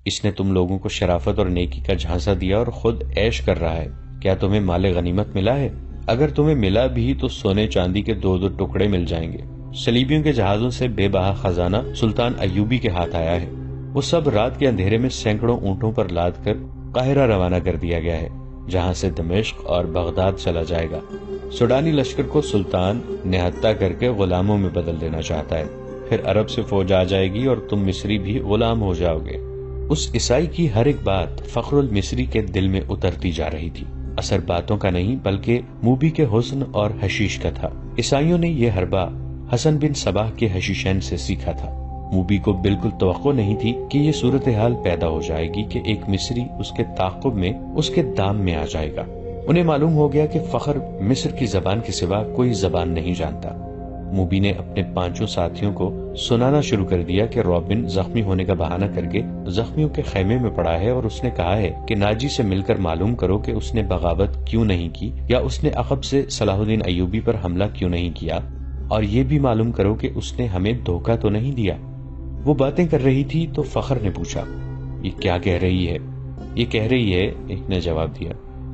اس نے تم لوگوں کو شرافت اور نیکی کا جھانسا دیا اور خود عیش کر رہا ہے۔ کیا تمہیں مال غنیمت ملا ہے؟ اگر تمہیں ملا بھی تو سونے چاندی کے 2 ٹکڑے مل جائیں گے۔ صلیبیوں کے جہازوں سے بے بہا خزانہ سلطان ایوبی کے ہاتھ آیا ہے۔ وہ سب رات کے اندھیرے میں سینکڑوں اونٹوں پر لاد کر قاہرہ روانہ کر دیا گیا ہے، جہاں سے دمشق اور بغداد چلا جائے گا۔ سوڈانی لشکر کو سلطان نہتہ کر کے غلاموں میں بدل دینا چاہتا ہے، پھر عرب سے فوج آ جائے گی اور تم مصری بھی غلام ہو جاؤ گے۔ اس عیسائی کی ہر ایک بات فخر المصری کے دل میں اترتی جا رہی تھی۔ اثر باتوں کا نہیں بلکہ موبی کے حسن اور حشیش کا تھا۔ عیسائیوں نے یہ حربہ حسن بن صباح کے حشیشین سے سیکھا تھا۔ موبی کو بالکل توقع نہیں تھی کہ یہ صورتحال پیدا ہو جائے گی کہ ایک مصری اس کے تعاقب میں اس کے دام میں آ جائے گا۔ انہیں معلوم ہو گیا کہ فخر مصر کی زبان کے سوا کوئی زبان نہیں جانتا۔ موبی نے اپنے 5 ساتھیوں کو سنانا شروع کر دیا کہ رابن زخمی ہونے کا بہانہ کر کے زخمیوں کے خیمے میں پڑا ہے، اور اس نے کہا ہے کہ ناجی سے مل کر معلوم کرو کہ اس نے بغاوت کیوں نہیں کی، یا اس نے عقب سے صلاح الدین ایوبی پر حملہ کیوں نہیں کیا، اور یہ بھی معلوم کرو کہ اس نے ہمیں دھوکہ تو نہیں دیا۔ وہ باتیں کر رہی تھی تو فخر نے پوچھا، یہ کیا کہہ رہی ہے؟ یہ کہہ رہی ہے، ایک نے جواب دیا،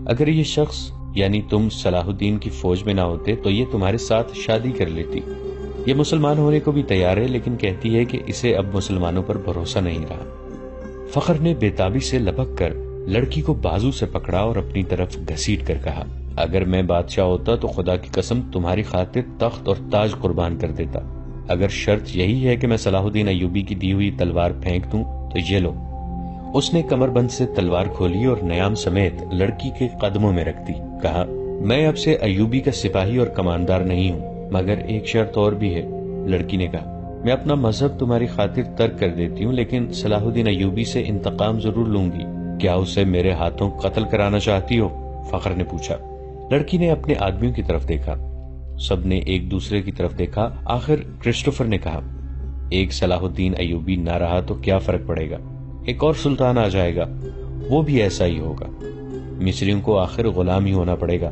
اگر یہ شخص یعنی تم صلاح الدین کی فوج میں نہ ہوتے تو یہ تمہارے ساتھ شادی کر لیتی۔ یہ مسلمان ہونے کو بھی تیار ہے، لیکن کہتی ہے کہ اسے اب مسلمانوں پر بھروسہ نہیں رہا۔ فخر نے بےتابی سے لپک کر لڑکی کو بازو سے پکڑا اور اپنی طرف گھسیٹ کر کہا، اگر میں بادشاہ ہوتا تو خدا کی قسم تمہاری خاطر تخت اور تاج قربان کر دیتا۔ اگر شرط یہی ہے کہ میں صلاح الدین ایوبی کی دی ہوئی تلوار پھینک دوں تو یہ لو۔ اس نے کمر بند سے تلوار کھولی اور نیام سمیت لڑکی کے قدموں میں رکھ دی۔ کہا، میں اب سے ایوبی کا سپاہی اور کماندار نہیں ہوں، مگر ایک شرط اور بھی ہے۔ لڑکی نے کہا، میں اپنا مذہب تمہاری خاطر ترک کر دیتی ہوں، لیکن صلاح الدین ایوبی سے انتقام ضرور لوں گی۔ کیا اسے میرے ہاتھوں قتل کرانا چاہتی ہو؟ فخر نے پوچھا۔ لڑکی نے اپنے آدمیوں کی طرف دیکھا، سب نے ایک دوسرے کی طرف دیکھا۔ آخر کرسٹوفر نے کہا، ایک صلاح الدین ایوبی نہ رہا تو کیا فرق پڑے گا، ایک اور سلطان آ جائے گا، وہ بھی ایسا ہی ہوگا، مصریوں کو آخر غلام ہی ہونا پڑے گا۔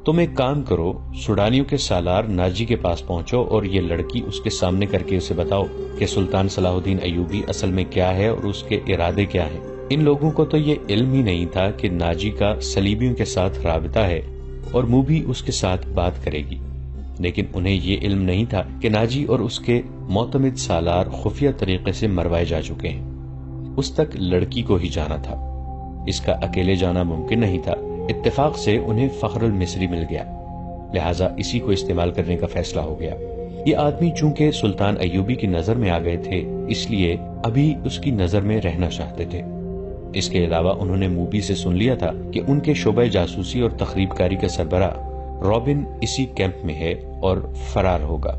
تم ایک کام کرو، سوڈانیوں کے سالار ناجی کے پاس پہنچو اور یہ لڑکی اس کے سامنے کر کے اسے بتاؤ کہ سلطان صلاح الدین ایوبی اصل میں کیا ہے اور اس کے ارادے کیا ہیں۔ ان لوگوں کو تو یہ علم ہی نہیں تھا کہ ناجی کا صلیبیوں کے ساتھ رابطہ ہے اور موبی اس کے ساتھ بات کرے گی، لیکن انہیں یہ علم نہیں تھا کہ ناجی اور اس کے معتمد سالار خفیہ طریقے سے مروائے جا چکے ہیں۔ اس تک لڑکی کو ہی جانا تھا، اس کا اکیلے جانا ممکن نہیں تھا۔ اتفاق سے انہیں فخر المصری مل گیا، لہٰذا اسی کو استعمال کرنے کا فیصلہ ہو گیا۔ یہ آدمی چونکہ سلطان ایوبی کی نظر میں آ گئے تھے، اس لیے ابھی اس کی نظر میں رہنا چاہتے تھے۔ اس کے علاوہ انہوں نے موبی سے سن لیا تھا کہ ان کے شعبہ جاسوسی اور تخریب کاری کا سربراہ رابن اسی کیمپ میں ہے اور فرار ہوگا،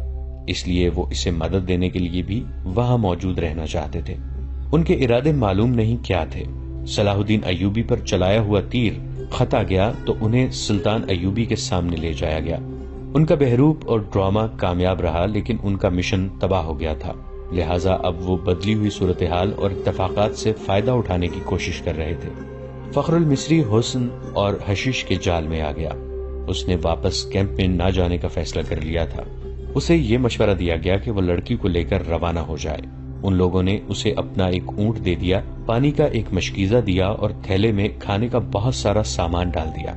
اس لیے وہ اسے مدد دینے کے لیے بھی وہاں موجود رہنا چاہتے تھے۔ ان کے ارادے معلوم نہیں کیا تھے۔ صلاح الدین ایوبی پر چلایا ہوا تیر خطا گیا تو انہیں سلطان ایوبی کے سامنے لے جایا گیا۔ ان کا بہروپ اور ڈرامہ کامیاب رہا، لیکن ان کا مشن تباہ ہو گیا تھا، لہٰذا اب وہ بدلی ہوئی صورتحال اور اتفاقات سے فائدہ اٹھانے کی کوشش کر رہے تھے۔ فخر المصری حسن اور حشیش کے جال میں آ گیا۔ اس نے واپس کیمپ میں نہ جانے کا فیصلہ کر لیا تھا۔ اسے یہ مشورہ دیا گیا کہ وہ لڑکی کو لے کر روانہ ہو جائے۔ ان لوگوں نے اسے اپنا ایک اونٹ دے دیا، پانی کا ایک مشکیزہ دیا اور تھیلے میں کھانے کا بہت سارا سامان ڈال دیا۔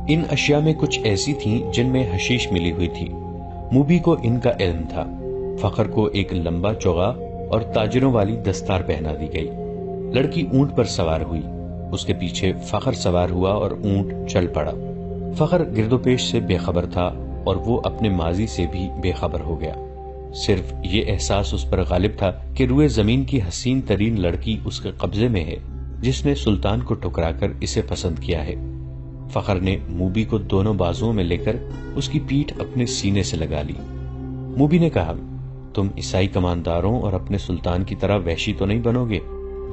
ان اشیاء میں کچھ ایسی تھیں جن میں حشیش ملی ہوئی تھی۔ موبی کو ان کا علم تھا۔ فخر کو ایک لمبا چوغا اور تاجروں والی دستار پہنا دی گئی۔ لڑکی اونٹ پر سوار ہوئی، اس کے پیچھے فخر سوار ہوا اور اونٹ چل پڑا۔ فخر گرد و پیش سے بے خبر تھا اور وہ اپنے ماضی سے بھی بے خبر ہو گیا۔ صرف یہ احساس اس پر غالب تھا کہ روئے زمین کی حسین ترین لڑکی اس کے قبضے میں ہے، جس نے سلطان کو ٹھکرا کر اسے پسند کیا ہے۔ فخر نے موبی کو دونوں بازوؤں میں لے کر اس کی پیٹھ اپنے سینے سے لگا لی۔ موبی نے کہا، تم عیسائی کمانداروں اور اپنے سلطان کی طرح وحشی تو نہیں بنو گے؟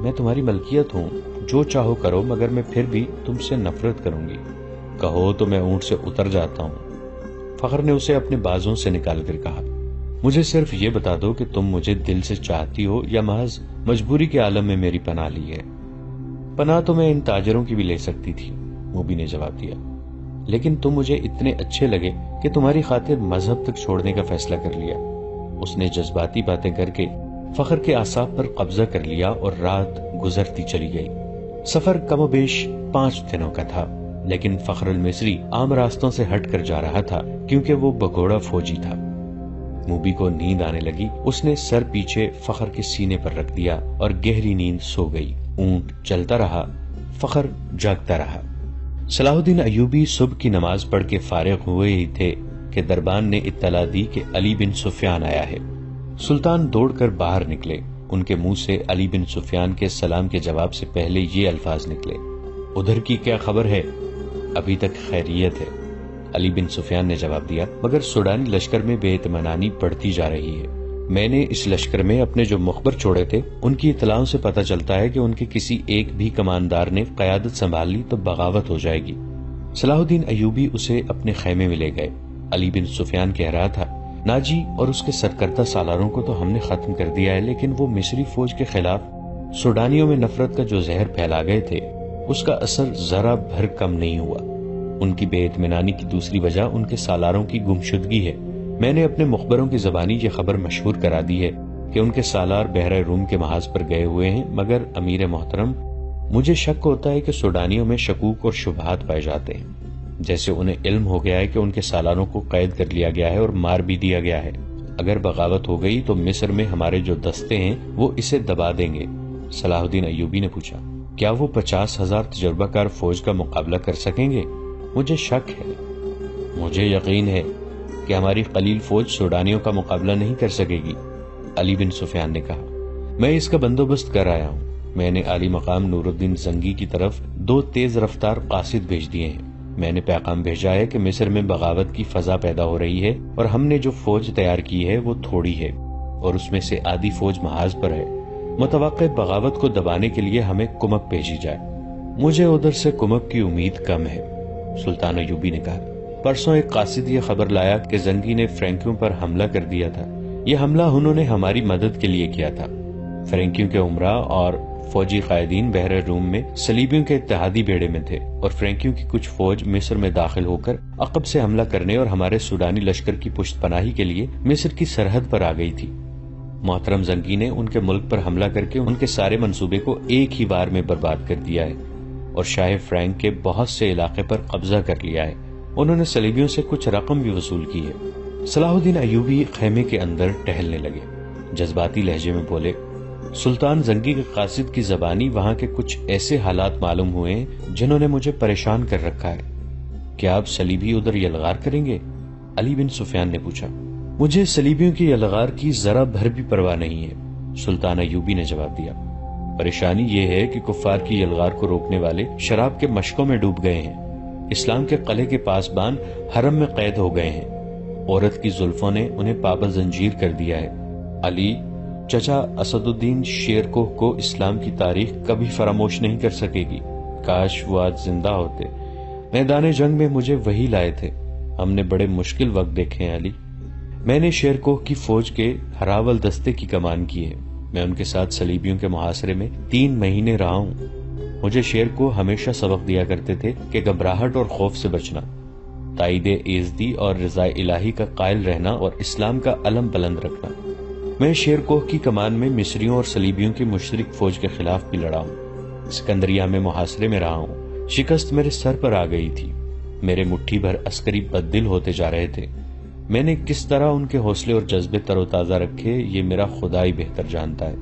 میں تمہاری ملکیت ہوں، جو چاہو کرو، مگر میں پھر بھی تم سے نفرت کروں گی۔ کہو تو میں اونٹ سے اتر جاتا ہوں۔ فخر نے اسے اپنے بازوؤں سے نکال کر کہا، مجھے صرف یہ بتا دو کہ تم مجھے دل سے چاہتی ہو یا محض مجبوری کے عالم میں میری پناہ لی ہے۔ پناہ تو میں ان تاجروں کی بھی لے سکتی تھی، موبی نے جواب دیا، لیکن تم مجھے اتنے اچھے لگے کہ تمہاری خاطر مذہب تک چھوڑنے کا فیصلہ کر لیا۔ اس نے جذباتی باتیں کر کے فخر کے اعصاب پر قبضہ کر لیا اور رات گزرتی چلی گئی۔ سفر کم و بیش 5 دنوں کا تھا، لیکن فخر المصری عام راستوں سے ہٹ کر جا رہا تھا کیونکہ وہ بگوڑا فوجی تھا۔ موبی کو نیند آنے لگی، اس نے سر پیچھے فخر کے سینے پر رکھ دیا اور گہری نیند سو گئی۔ اونٹ چلتا رہا، فخر جاگتا رہا۔ صلاح الدین ایوبی صبح کی نماز پڑھ کے فارغ ہوئے ہی تھے کہ دربان نے اطلاع دی کہ علی بن سفیان آیا ہے۔ سلطان دوڑ کر باہر نکلے۔ ان کے منہ سے علی بن سفیان کے سلام کے جواب سے پہلے یہ الفاظ نکلے: ادھر کی کیا خبر ہے؟ ابھی تک خیریت ہے، علی بن سفیان نے جواب دیا، مگر سوڈانی لشکر میں بے اطمینانی بڑھتی جا رہی ہے۔ میں نے اس لشکر میں اپنے جو مخبر چھوڑے تھے ان کی اطلاعوں سے پتہ چلتا ہے کہ ان کے کسی ایک بھی کماندار نے قیادت سنبھال لی تو بغاوت ہو جائے گی۔ صلاح الدین ایوبی اسے اپنے خیمے میں لے گئے۔ علی بن سفیان کہہ رہا تھا: ناجی اور اس کے سرکردہ سالاروں کو تو ہم نے ختم کر دیا ہے، لیکن وہ مصری فوج کے خلاف سوڈانیوں میں نفرت کا جو زہر پھیلا گئے تھے اس کا اثر ذرا بھر کم نہیں ہوا۔ ان کی بے اطمینانی کی دوسری وجہ ان کے سالاروں کی گمشدگی ہے۔ میں نے اپنے مخبروں کی زبانی یہ خبر مشہور کرا دی ہے کہ ان کے سالار بحر روم کے محاذ پر گئے ہوئے ہیں، مگر امیر محترم، مجھے شک ہوتا ہے کہ سوڈانیوں میں شکوک اور شبہات پائے جاتے ہیں، جیسے انہیں علم ہو گیا ہے کہ ان کے سالاروں کو قید کر لیا گیا ہے اور مار بھی دیا گیا ہے۔ اگر بغاوت ہو گئی تو مصر میں ہمارے جو دستے ہیں وہ اسے دبا دیں گے۔ صلاح الدین ایوبی نے پوچھا: کیا وہ 50,000 تجربہ کار فوج کا مقابلہ کر سکیں گے؟ مجھے شک ہے۔ مجھے یقین ہے کہ ہماری قلیل فوج سوڈانیوں کا مقابلہ نہیں کر سکے گی، علی بن سفیان نے کہا۔ میں اس کا بندوبست کر آیا ہوں۔ میں نے عالی مقام نور الدین زنگی کی طرف 2 تیز رفتار قاصد بھیج دیے ہیں۔ میں نے پیغام بھیجا ہے کہ مصر میں بغاوت کی فضا پیدا ہو رہی ہے اور ہم نے جو فوج تیار کی ہے وہ تھوڑی ہے اور اس میں سے آدھی فوج محاذ پر ہے۔ متوقع بغاوت کو دبانے کے لیے ہمیں کمک بھیجی جائے۔ مجھے ادھر سے کمک کی امید کم ہے، سلطان ایوبی نے کہا۔ پرسوں ایک قاصد یہ خبر لایا کہ زنگی نے فرینکیوں پر حملہ کر دیا تھا۔ یہ حملہ انہوں نے ہماری مدد کے لیے کیا تھا۔ فرینکیوں کے عمرا اور فوجی قائدین بحر روم میں صلیبیوں کے اتحادی بیڑے میں تھے اور فرینکیوں کی کچھ فوج مصر میں داخل ہو کر عقب سے حملہ کرنے اور ہمارے سوڈانی لشکر کی پشت پناہی کے لیے مصر کی سرحد پر آ گئی تھی۔ محترم زنگی نے ان کے ملک پر حملہ کر کے ان کے سارے منصوبے کو ایک ہی بار میں برباد کر دیا ہے اور شاہ فرینک کے بہت سے علاقے پر قبضہ کر لیا ہے۔ انہوں نے صلیبیوں سے کچھ رقم بھی وصول کی ہے۔ صلاح الدین ایوبی خیمے کے اندر ٹہلنے لگے، جذباتی لہجے میں بولے: سلطان زنگی کے قاصد کی زبانی وہاں کے کچھ ایسے حالات معلوم ہوئے ہیں جنہوں نے مجھے پریشان کر رکھا ہے۔ کیا آپ صلیبی ادھر یلغار کریں گے؟ علی بن سفیان نے پوچھا۔ مجھے صلیبیوں کی یلغار کی ذرا بھر بھی پرواہ نہیں ہے، سلطان ایوبی نے جواب دیا۔ پریشانی یہ ہے کہ کفار کی یلغار کو روکنے والے شراب کے مشکوں میں ڈوب گئے ہیں۔ اسلام کے قلعے کے پاسبان حرم میں قید ہو گئے ہیں۔ عورت کی زلفوں نے انہیں پابند زنجیر کر دیا ہے۔ علی، چچا اسد الدین شیرکوہ کو اسلام کی تاریخ کبھی فراموش نہیں کر سکے گی۔ کاش وہ آج زندہ ہوتے۔ میدان جنگ میں مجھے وہی لائے تھے۔ ہم نے بڑے مشکل وقت دیکھے ہیں علی۔ میں نے شیرکوہ کی فوج کے ہراول دستے کی کمان کی ہے۔ میں ان کے ساتھ صلیبیوں کے محاصرے میں 3 مہینے رہا ہوں۔ مجھے شیرکوہ ہمیشہ سبق دیا کرتے تھے کہ گھبراہٹ اور خوف سے بچنا، تائید ایزدی اور رضا الہی کا قائل رہنا اور اسلام کا علم بلند رکھنا۔ میں شیرکوہ کی کمان میں مصریوں اور صلیبیوں کی مشترک فوج کے خلاف بھی لڑا ہوں۔ سکندریہ میں محاصرے میں رہا ہوں۔ شکست میرے سر پر آ گئی تھی۔ میرے مٹھی بھر عسکری بددل ہوتے جا رہے تھے۔ میں نے کس طرح ان کے حوصلے اور جذبے تر و تازہ رکھے یہ میرا خدا ہی بہتر جانتا ہے۔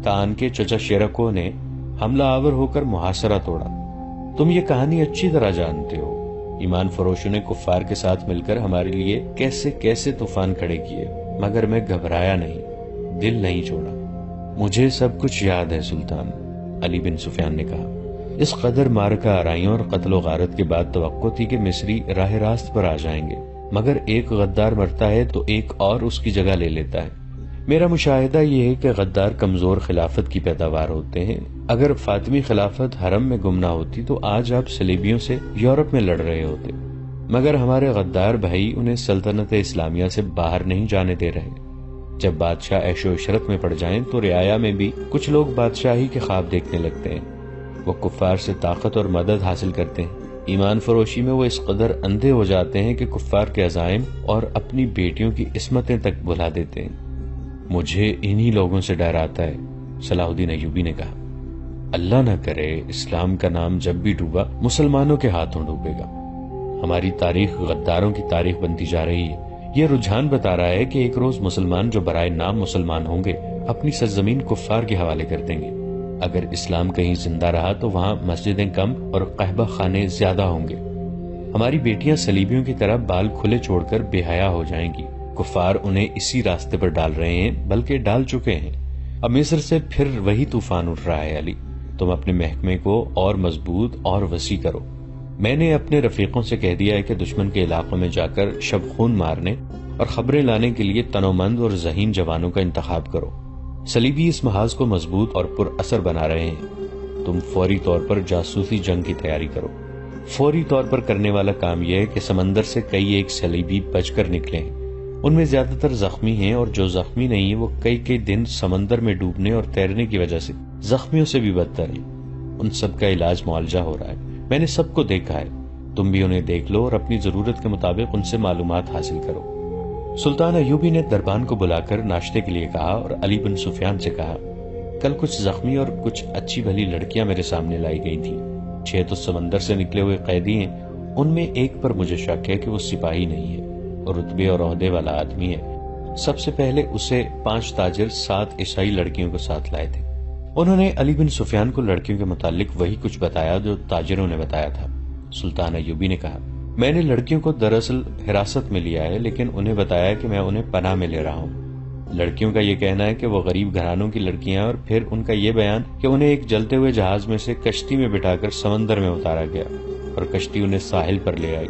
تان کے چچا شیرکوہ نے حملہ آور ہو کر محاصرہ توڑا۔ تم یہ کہانی اچھی طرح جانتے ہو۔ ایمان فروشوں نے کفار کے ساتھ مل کر ہمارے لیے کیسے کیسے طوفان کھڑے کیے، مگر میں گھبرایا نہیں، دل نہیں چھوڑا۔ مجھے سب کچھ یاد ہے سلطان، علی بن سفیان نے کہا۔ اس قدر مارکہ آرائیوں اور قتل و غارت کے بعد توقع تھی کہ مصری راہ راست پر آ جائیں گے، مگر ایک غدار مرتا ہے تو ایک اور اس کی جگہ لے لیتا ہے۔ میرا مشاہدہ یہ ہے کہ غدار کمزور خلافت کی پیداوار ہوتے ہیں۔ اگر فاطمی خلافت حرم میں گم نہ ہوتی تو آج آپ صلیبیوں سے یورپ میں لڑ رہے ہوتے، مگر ہمارے غدار بھائی انہیں سلطنت اسلامیہ سے باہر نہیں جانے دے رہے۔ جب بادشاہ عیش و عشرت میں پڑ جائیں تو رعایا میں بھی کچھ لوگ بادشاہی کے خواب دیکھنے لگتے ہیں۔ وہ کفار سے طاقت اور مدد حاصل کرتے ہیں۔ ایمان فروشی میں وہ اس قدر اندھے ہو جاتے ہیں کہ کفار کے عزائم اور اپنی بیٹیوں کی عصمتیں تک بھلا دیتے ہیں۔ مجھے انہی لوگوں سے ڈر آتا ہے، صلاح الدین ایوبی نے کہا۔ اللہ نہ کرے اسلام کا نام جب بھی ڈوبا مسلمانوں کے ہاتھوں ڈوبے گا۔ ہماری تاریخ غداروں کی تاریخ بنتی جا رہی ہے۔ یہ رجحان بتا رہا ہے کہ ایک روز مسلمان جو برائے نام مسلمان ہوں گے اپنی سرزمین کفار کے حوالے کر دیں گے۔ اگر اسلام کہیں زندہ رہا تو وہاں مسجدیں کم اور قہبہ خانے زیادہ ہوں گے۔ ہماری بیٹیاں صلیبیوں کی طرح بال کھلے چھوڑ کر بے حیا ہو جائیں گی۔ کفار انہیں اسی راستے پر ڈال رہے ہیں، بلکہ ڈال چکے ہیں۔ اب مصر سے پھر وہی طوفان اٹھ رہا ہے۔ علی، تم اپنے محکمے کو اور مضبوط اور وسیع کرو۔ میں نے اپنے رفیقوں سے کہہ دیا ہے کہ دشمن کے علاقوں میں جا کر شب خون مارنے اور خبریں لانے کے لیے تنومند اور ذہین جوانوں کا انتخاب کرو۔ صلیبی اس محاذ کو مضبوط اور پر اثر بنا رہے ہیں۔ تم فوری طور پر جاسوسی جنگ کی تیاری کرو۔ فوری طور پر کرنے والا کام یہ ہے کہ سمندر سے کئی ایک صلیبی بچ کر نکلے ہیں۔ ان میں زیادہ تر زخمی ہیں، اور جو زخمی نہیں ہیں وہ کئی دن سمندر میں ڈوبنے اور تیرنے کی وجہ سے زخمیوں سے بھی بدتر ہیں۔ ان سب کا علاج معالجہ ہو رہا ہے۔ میں نے سب کو دیکھا ہے، تم بھی انہیں دیکھ لو اور اپنی ضرورت کے مطابق ان سے معلومات حاصل کرو۔ سلطان ایوبی نے دربان کو بلا کر ناشتے کے لیے کہا اور علی بن سفیان سے کہا، کل کچھ زخمی اور کچھ اچھی بھلی لڑکیاں میرے سامنے لائی گئی تھیں۔ 6 تو سمندر سے نکلے ہوئے قیدی ہیں، ان میں ایک پر مجھے شک ہے کہ وہ سپاہی نہیں ہے اور رتبے اور عہدے والا آدمی ہے۔ سب سے پہلے اسے 5 تاجر 7 عیسائی لڑکیوں کو ساتھ لائے تھے۔ انہوں نے علی بن سفیان کو لڑکیوں کے متعلق وہی کچھ بتایا جو تاجروں نے بتایا تھا۔ سلطان ایوبی نے کہا، میں نے لڑکیوں کو دراصل حراست میں لیا ہے، لیکن انہیں بتایا کہ میں انہیں پناہ میں لے رہا ہوں۔ لڑکیوں کا یہ کہنا ہے کہ وہ غریب گھرانوں کی لڑکیاں، اور پھر ان کا یہ بیان کہ انہیں ایک جلتے ہوئے جہاز میں سے کشتی میں بٹھا کر سمندر میں اتارا گیا اور کشتی انہیں ساحل پر لے آئی،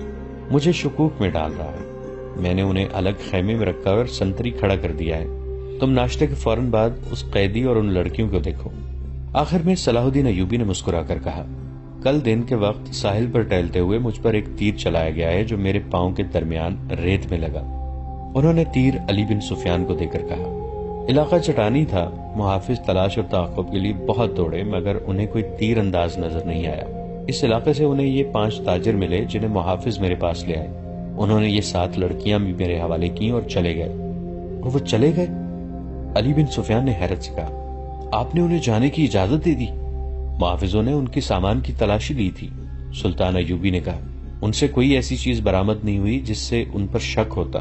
مجھے شکوک میں ڈال رہا ہے۔ میں نے انہیں الگ خیمے میں رکھا اور سنتری کھڑا کر دیا ہے۔ تم ناشتے کے فوراً بعد اس قیدی اور ان لڑکیوں کو دیکھو۔ آخر میں صلاح الدین ایوبی نے مسکرا کر کہا، کل دن کے وقت ساحل پر ٹہلتے ہوئے مجھ پر ایک تیر چلایا گیا ہے جو میرے پاؤں کے درمیان ریت میں لگا۔ انہوں نے تیر علی بن سفیان کو دے کر کہا، علاقہ چٹانی تھا، محافظ تلاش اور تعاقب کے لیے بہت دوڑے مگر انہیں کوئی تیر انداز نظر نہیں آیا۔ اس علاقے سے انہیں یہ 5 تاجر ملے جنہیں محافظ میرے پاس لے آئے۔ انہوں نے یہ 7 لڑکیاں بھی میرے حوالے کی اور چلے گئے۔ اور وہ چلے گئے؟ علی بن سفیان نے حیرت سے کہا، آپ نے انہیں جانے کی اجازت دے دی؟ محافظوں نے ان کے سامان کی تلاشی لی تھی۔ سلطان ایوبی نے کہا، ان سے کوئی ایسی چیز برآمد نہیں ہوئی جس سے ان پر شک ہوتا۔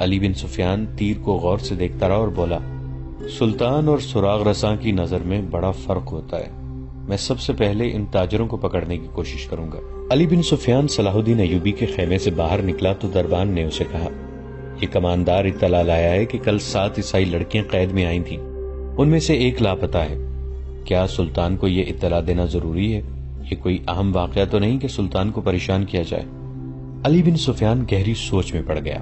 علی بن سفیان تیر کو غور سے دیکھتا رہا اور بولا، سلطان اور سراغ رساں کی نظر میں بڑا فرق ہوتا ہے۔ میں سب سے پہلے ان تاجروں کو پکڑنے کی کوشش کروں گا۔ علی بن سفیان صلاح الدین ایوبی کے خیمے سے باہر نکلا تو دربان نے اسے کہا، یہ کماندار اطلاع لایا ہے کہ کل 7 عیسائی لڑکیاں قید میں آئی تھیں، ان میں سے ایک لاپتہ ہے۔ کیا سلطان کو یہ اطلاع دینا ضروری ہے؟ یہ کوئی اہم واقعہ تو نہیں کہ سلطان کو پریشان کیا جائے؟ علی بن سفیان گہری سوچ میں پڑ گیا۔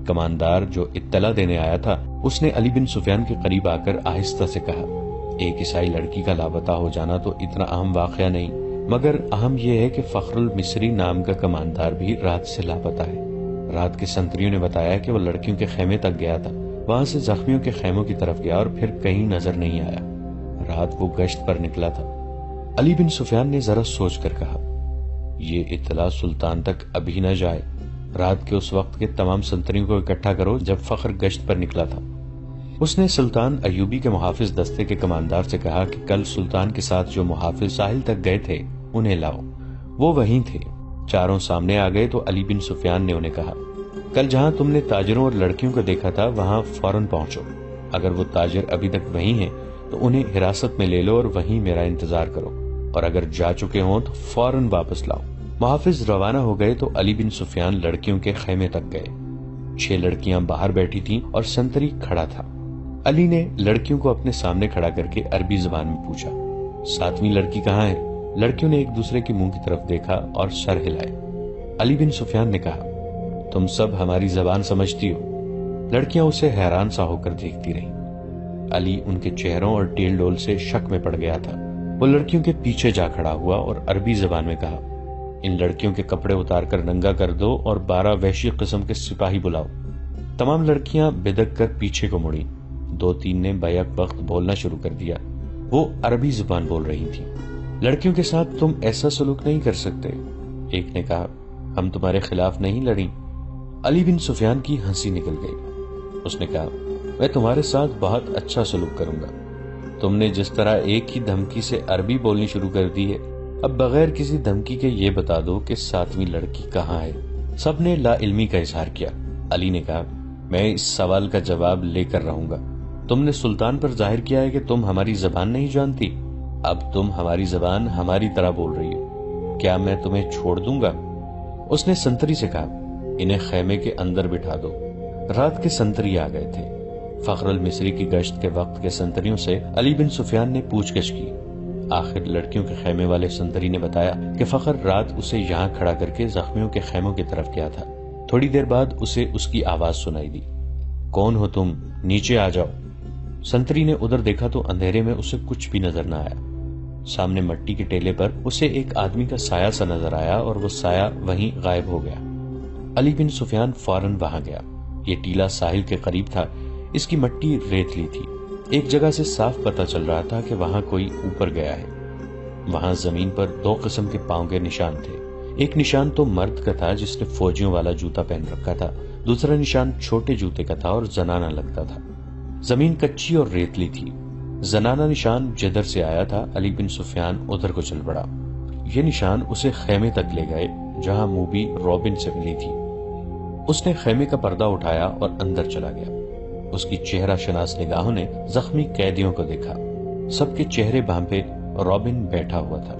کماندار جو اطلاع دینے آیا تھا اس نے علی بن سفیان کے قریب آ کر آہستہ سے کہا، ایک عیسائی لڑکی کا لاپتہ ہو جانا تو اتنا اہم واقعہ نہیں، مگر اہم یہ ہے کہ فخر المصری نام کا کماندار بھی رات سے لاپتہ ہے۔ رات کے سنتریوں نے بتایا کہ وہ لڑکیوں کے خیمے تک گیا تھا، وہاں سے زخمیوں کے خیموں کی طرف گیا اور پھر کہیں نظر نہیں آیا۔ رات وہ گشت پر نکلا تھا۔ علی بن سفیان نے ذرا سوچ کر کہا، یہ اطلاع سلطان تک ابھی نہ جائے۔ رات کے اس وقت کے تمام سنتریوں کو اکٹھا کرو جب فخر گشت پر نکلا تھا۔ اس نے سلطان ایوبی کے محافظ دستے کے کماندار سے کہا کہ کل سلطان کے ساتھ جو محافظ ساحل تک گئے تھے انہیں لاؤ۔ وہ وہیں تھے۔ چاروں سامنے آ گئے تو علی بن سفیان نے انہیں کہا، کل جہاں تم نے تاجروں اور لڑکیوں کو دیکھا تھا وہاں فوراً پہنچو۔ اگر وہ تاجر ابھی تک وہیں ہیں تو انہیں حراست میں لے لو اور وہیں میرا انتظار کرو، اور اگر جا چکے ہوں تو فوراً واپس لاؤ۔ محافظ روانہ ہو گئے تو علی بن سفیان لڑکیوں کے خیمے تک گئے۔ 6 لڑکیاں باہر بیٹھی تھیں اور سنتری کھڑا تھا۔ علی نے لڑکیوں کو اپنے سامنے کھڑا کر کے عربی زبان میں پوچھا، 7ویں لڑکی کہاں ہے؟ لڑکیوں نے ایک دوسرے کے منہ کی طرف دیکھا اور سر ہلائے۔ علی بن سفیان نے کہا، تم سب ہماری زبان سمجھتی ہو؟ لڑکیاں اسے حیران سا ہو کر دیکھتی رہیں۔ علی ان کے چہروں اور ٹیل ڈول سے شک میں پڑ گیا تھا۔ وہ لڑکیوں کے پیچھے جا کھڑا ہوا اور عربی زبان میں کہا، ان لڑکیوں کے کپڑے اتار کر ننگا کر دو اور 12 وحشی قسم کے سپاہی بلاؤ۔ تمام لڑکیاں بدک کر پیچھے کو مڑیں۔ 2-3 نے بیک وقت بولنا شروع کر دیا۔ وہ عربی زبان بول رہی تھی۔ لڑکیوں کے ساتھ تم ایسا سلوک نہیں کر سکتے، ایک نے کہا، ہم تمہارے خلاف نہیں لڑیں۔ علی بن سفیان کی ہنسی نکل گئی۔ اس نے کہا، میں تمہارے ساتھ بہت اچھا سلوک کروں گا۔ تم نے جس طرح ایک ہی دھمکی سے عربی بولنی شروع کر دی ہے، اب بغیر کسی دھمکی کے یہ بتا دو کہ 7ویں لڑکی کہاں ہے۔ سب نے لا علمی کا اظہار کیا۔ علی نے کہا، میں اس سوال کا جواب لے کر رہوں گا۔ تم نے سلطان پر ظاہر کیا ہے کہ تم ہماری زبان نہیں جانتی، اب تم ہماری زبان ہماری طرح بول رہی ہو، کیا میں تمہیں چھوڑ دوں گا؟ اس نے سنتری سے کہا، انہیں خیمے کے اندر بٹھا دو۔ رات کے سنتری آ گئے تھے۔ فخر المصری کی گشت کے وقت کے سنتریوں سے علی بن سفیان نے پوچھ گچھ کی۔ آخر لڑکیوں کے خیمے والے سنتری نے بتایا کہ فخر رات اسے یہاں کھڑا کر کے زخمیوں کے خیموں کی طرف گیا تھا۔ تھوڑی دیر بعد اسے اس کی آواز سنائی دی، کون ہو تم؟ نیچے آ جاؤ۔ سنتری نے ادھر دیکھا تو اندھیرے میں اسے کچھ بھی نظر نہ آیا۔ سامنے مٹی کے ٹیلے پر اسے ایک آدمی کا سایہ سا نظر آیا اور وہ سایہ وہیں غائب ہو گیا۔ علی بن سفیان فوراً وہاں گیا۔ یہ ٹیلا ساحل کے قریب تھا، اس کی مٹی ریتلی تھی۔ ایک جگہ سے صاف پتہ چل رہا تھا کہ وہاں کوئی اوپر گیا ہے۔ وہاں زمین پر 2 قسم کے پاؤں کے نشان تھے۔ ایک نشان تو مرد کا تھا جس نے فوجیوں والا جوتا پہن رکھا تھا، دوسرا نشان چھوٹے جوتے کا تھا اور زنانہ لگتا تھا۔ زمین کچی اور ریتلی تھی۔ زنانہ نشان جدھر سے آیا تھا، علی بن سفیان ادھر کو چل پڑا۔ یہ نشان اسے خیمے تک لے گئے جہاں موبی رابن سے ملی تھی۔ اس نے خیمے کا پردہ اٹھایا اور اندر چلا گیا۔ اس کی چہرہ شناس نگاہوں نے زخمی قیدیوں کو دیکھا۔ سب کے چہرے بھانپے رابن بیٹھا ہوا تھا۔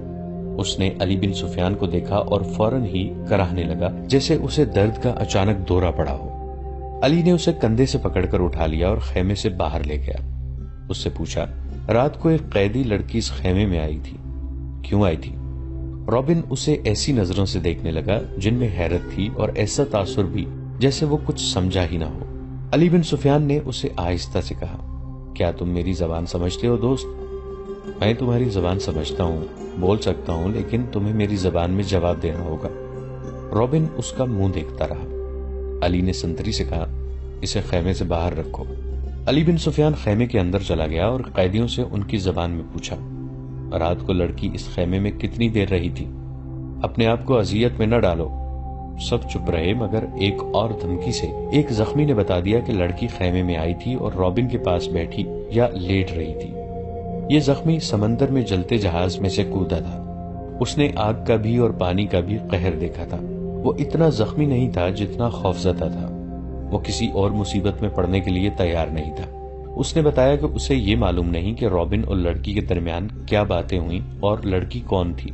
اس نے علی بن سفیان کو دیکھا اور فوراً ہی کراہنے لگا جیسے اسے درد کا اچانک دورہ پڑا ہو۔ علی نے اسے کندھے سے پکڑ کر اٹھا لیا اور خیمے سے باہر لے گیا۔ اس سے پوچھا، رات کو ایک قیدی لڑکی اس خیمے میں آئی تھی، کیوں آئی تھی؟ رابن اسے ایسی نظروں سے دیکھنے لگا جن میں حیرت تھی اور ایسا تاثر بھی جیسے وہ کچھ سمجھا ہی نہ ہو۔ علی بن سفیان نے اسے آہستہ سے کہا، کیا تم میری زبان سمجھتے ہو دوست؟ میں تمہاری زبان سمجھتا ہوں، بول سکتا ہوں، لیکن تمہیں میری زبان میں جواب دینا ہوگا۔ رابن اس کا منہ دیکھتا رہا۔ علی نے سنتری سے کہا، اسے خیمے سے باہر رکھو۔ علی بن سفیان خیمے کے اندر چلا گیا اور قیدیوں سے ان کی زبان میں پوچھا، رات کو لڑکی اس خیمے میں کتنی دیر رہی تھی؟ اپنے آپ کو اذیت میں نہ ڈالو۔ سب چپ رہے مگر ایک اور دھمکی سے ایک زخمی نے بتا دیا کہ لڑکی خیمے میں آئی تھی اور رابن کے پاس بیٹھی یا لیٹ رہی تھی۔ یہ زخمی سمندر میں جلتے جہاز میں سے کودا تھا۔ اس نے آگ کا بھی اور پانی کا بھی قہر دیکھا تھا۔ وہ اتنا زخمی نہیں تھا جتنا خوفزدہ تھا۔ وہ کسی اور مصیبت میں پڑنے کے لیے تیار نہیں تھا۔ اس نے بتایا کہ اسے یہ معلوم نہیں کہ رابن اور لڑکی کے درمیان کیا باتیں ہوئیں اور لڑکی کون تھی۔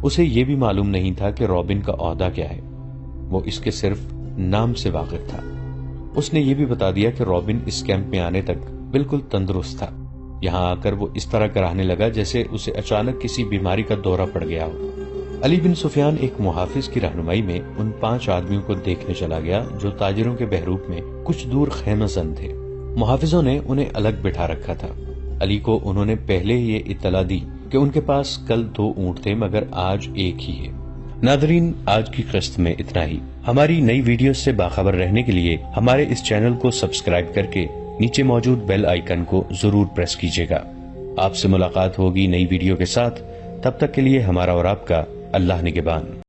اسے یہ بھی معلوم نہیں تھا کہ رابن کا عہدہ کیا ہے، وہ اس کے صرف نام سے واقف تھا۔ اس نے یہ بھی بتا دیا کہ رابن اس کیمپ میں آنے تک بالکل تندرست تھا۔ یہاں آ کر وہ اس طرح کراہنے لگا جیسے اسے اچانک کسی بیماری کا دورہ پڑ گیا ہو۔ علی بن سفیان ایک محافظ کی رہنمائی میں ان 5 آدمیوں کو دیکھنے چلا گیا جو تاجروں کے بحروپ میں کچھ دور خیمہ زن تھے۔ محافظوں نے انہیں الگ بٹھا رکھا تھا۔ علی کو انہوں نے پہلے ہی یہ اطلاع دی کہ ان کے پاس کل 2 اونٹ تھے مگر آج ایک ہی ہے۔ ناظرین، آج کی قسط میں اتنا ہی۔ ہماری نئی ویڈیوز سے باخبر رہنے کے لیے ہمارے اس چینل کو سبسکرائب کر کے نیچے موجود بیل آئیکن کو ضرور پریس کیجیے گا۔ آپ سے ملاقات ہوگی نئی ویڈیو کے ساتھ، تب تک کے لیے ہمارا اور آپ کا اللہ نگہبان۔